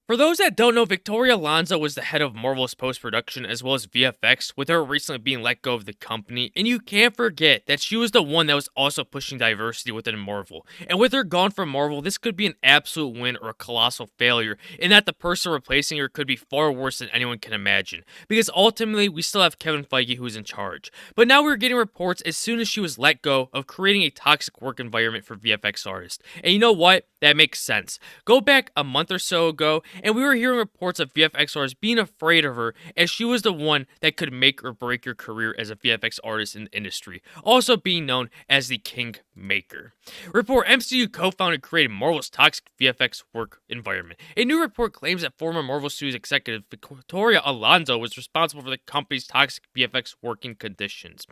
For those that don't know, Victoria Alonso was the head of Marvel's post-production as well as VFX, with her recently being let go of the company, and you can't forget that she was the one that was also pushing diversity within Marvel. And with her gone from Marvel, this could be an absolute win or a colossal failure, in that the person replacing her could be far worse than anyone can imagine, because ultimately we still have Kevin Feige who is in charge. But now we're getting reports as soon as she was let go of creating a toxic work environment for VFX artists. And you know what? That makes sense. Go back a month or so ago, and we were hearing reports of VFX artists being afraid of her, as she was the one that could make or break your career as a VFX artist in the industry, also being known as the King Maker. Report MCU co-founder created Marvel's toxic VFX work environment. A new report claims that former Marvel Studios executive Victoria Alonso was responsible for the company's toxic VFX working conditions.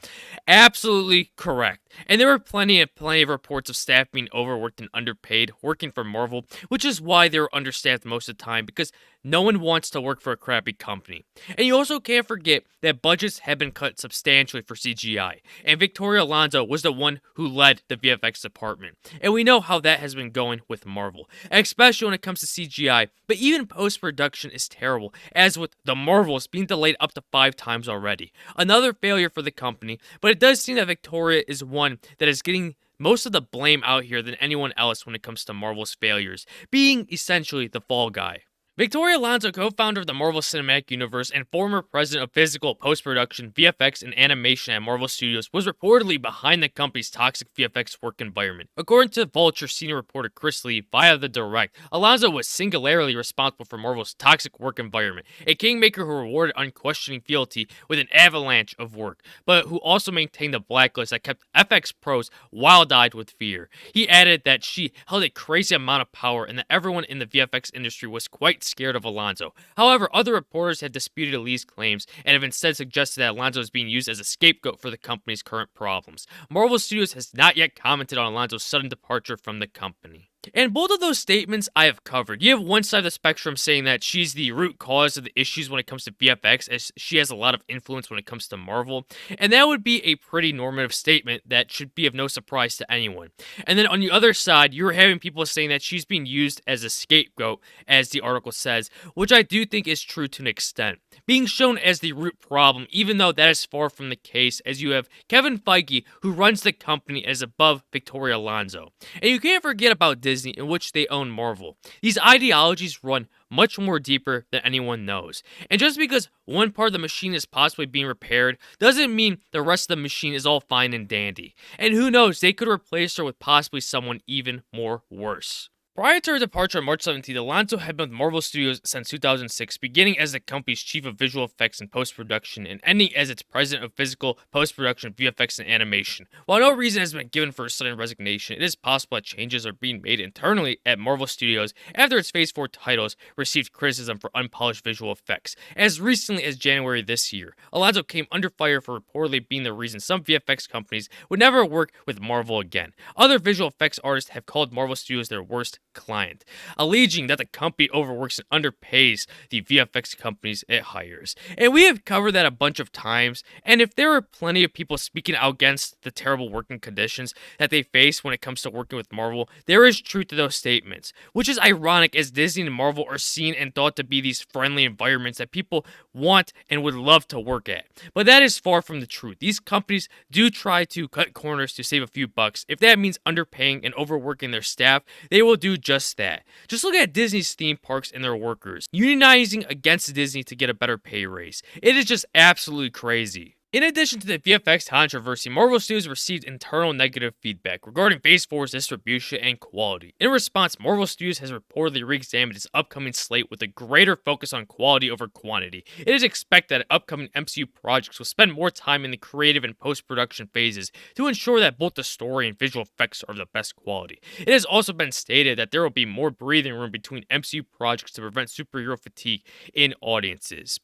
Absolutely correct. And there were plenty of reports of staff being overworked and underpaid working for Marvel, which is why they were understaffed most of the time, because no one wants to work for a crappy company. And you also can't forget that budgets have been cut substantially for CGI, and Victoria Alonso was the one who led the VFX department. And we know how that has been going with Marvel, especially when it comes to CGI, but even post-production is terrible, as with the Marvels being delayed up to 5 times already. Another failure for the company, but it does seem that Victoria is one that is getting most of the blame out here than anyone else when it comes to Marvel's failures, being essentially the fall guy. Victoria Alonso, co-founder of the Marvel Cinematic Universe and former president of physical, post-production, VFX, and animation at Marvel Studios, was reportedly behind the company's toxic VFX work environment. According to Vulture senior reporter Chris Lee via The Direct, Alonso was singularly responsible for Marvel's toxic work environment, a kingmaker who rewarded unquestioning fealty with an avalanche of work, but who also maintained a blacklist that kept FX pros wild-eyed with fear. He added that she held a crazy amount of power and that everyone in the VFX industry was quite scared of Alonso. However, other reporters have disputed Lee's claims and have instead suggested that Alonso is being used as a scapegoat for the company's current problems. Marvel Studios has not yet commented on Alonso's sudden departure from the company. And both of those statements I have covered. You have one side of the spectrum saying that she's the root cause of the issues when it comes to VFX, as she has a lot of influence when it comes to Marvel, and that would be a pretty normative statement that should be of no surprise to anyone. And then on the other side, you're having people saying that she's being used as a scapegoat, as the article says, which I do think is true to an extent, being shown as the root problem, even though that is far from the case, as you have Kevin Feige, who runs the company, as above Victoria Alonso. And you can't forget about Disney, in which they own Marvel. These ideologies run much more deeper than anyone knows. And just because one part of the machine is possibly being repaired doesn't mean the rest of the machine is all fine and dandy. And who knows, they could replace her with possibly someone even more worse. Prior to her departure on March 17th, Alonso had been with Marvel Studios since 2006, beginning as the company's chief of visual effects and post-production, and ending as its president of physical, post-production, VFX, and animation. While no reason has been given for her sudden resignation, it is possible that changes are being made internally at Marvel Studios after its Phase 4 titles received criticism for unpolished visual effects. As recently as January this year, Alonso came under fire for reportedly being the reason some VFX companies would never work with Marvel again. Other visual effects artists have called Marvel Studios their worst client, alleging that the company overworks and underpays the VFX companies it hires. And we have covered that a bunch of times, and if there are plenty of people speaking out against the terrible working conditions that they face when it comes to working with Marvel, there is truth to those statements, which is ironic as Disney and Marvel are seen and thought to be these friendly environments that people want and would love to work at. But that is far from the truth. These companies do try to cut corners to save a few bucks. If that means underpaying and overworking their staff, they will do just that. Just look at Disney's theme parks and their workers, unionizing against Disney to get a better pay raise. It is just absolutely crazy. In addition to the VFX controversy, Marvel Studios received internal negative feedback regarding Phase 4's distribution and quality. In response, Marvel Studios has reportedly re-examined its upcoming slate with a greater focus on quality over quantity. It is expected that upcoming MCU projects will spend more time in the creative and post-production phases to ensure that both the story and visual effects are of the best quality. It has also been stated that there will be more breathing room between MCU projects to prevent superhero fatigue in audiences.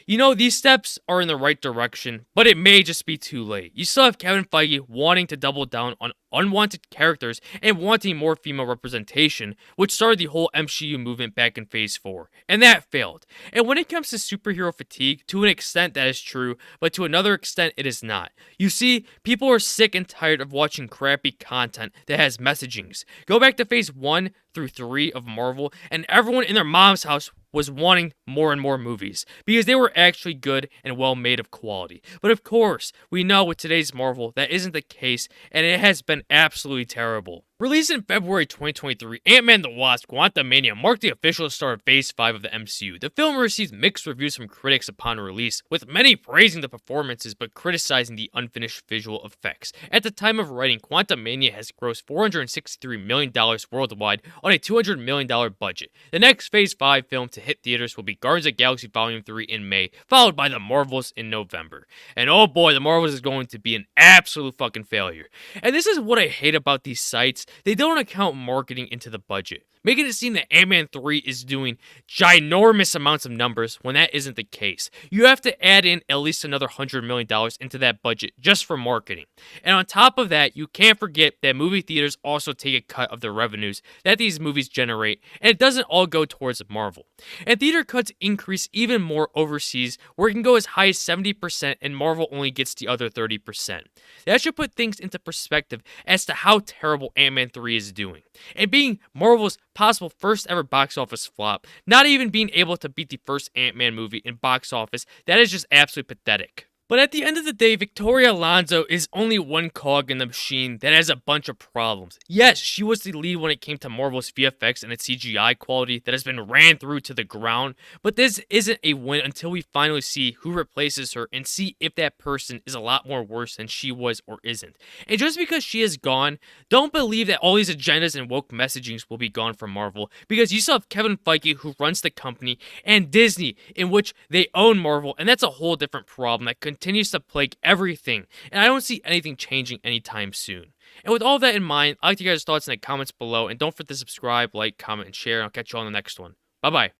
You know, these steps are in the right direction, But it may just be too late. You still have Kevin Feige wanting to double down on unwanted characters and wanting more female representation, which started the whole MCU movement back in Phase 4, and that failed. And when it comes to superhero fatigue, to an extent that is true, but to another extent it is not. You see, people are sick and tired of watching crappy content that has messagings. Go back to Phase 1 through 3 of Marvel, and everyone in their mom's house was wanting more and more movies because they were actually good and well made of quality. But of course, we know with today's Marvel that isn't the case, and it has been absolutely terrible. Released in February 2023, Ant-Man the Wasp: Quantumania marked the official start of Phase 5 of the MCU. The film received mixed reviews from critics upon release, with many praising the performances but criticizing the unfinished visual effects. At the time of writing, Quantumania has grossed $463 million worldwide on a $200 million budget. The next Phase 5 film to hit theaters will be Guardians of the Galaxy Volume 3 in May, followed by the Marvels in November. And oh boy, the Marvels is going to be an absolute fucking failure. And this is what I hate about these sites. They don't account marketing into the budget, making it seem that Ant-Man 3 is doing ginormous amounts of numbers when that isn't the case. You have to add in at least another $100 million into that budget just for marketing. And on top of that, you can't forget that movie theaters also take a cut of the revenues that these movies generate, and it doesn't all go towards Marvel. And theater cuts increase even more overseas, where it can go as high as 70% and Marvel only gets the other 30%. That should put things into perspective as to how terrible Ant-Man 3 is doing. And being Marvel's possible first ever box office flop, not even being able to beat the first Ant-Man movie in box office, that is just absolutely pathetic. But at the end of the day, Victoria Alonso is only one cog in the machine that has a bunch of problems. Yes, she was the lead when it came to Marvel's VFX and its CGI quality that has been ran through to the ground, but this isn't a win until we finally see who replaces her and see if that person is a lot more worse than she was or isn't. And just because she is gone, don't believe that all these agendas and woke messagings will be gone from Marvel, because you still have Kevin Feige, who runs the company, and Disney, in which they own Marvel, and that's a whole different problem that continues to plague everything, and I don't see anything changing anytime soon. And with all that in mind, I'd like to hear your guys' thoughts in the comments below, and don't forget to subscribe, like, comment, and share, and I'll catch you on the next one. Bye-bye.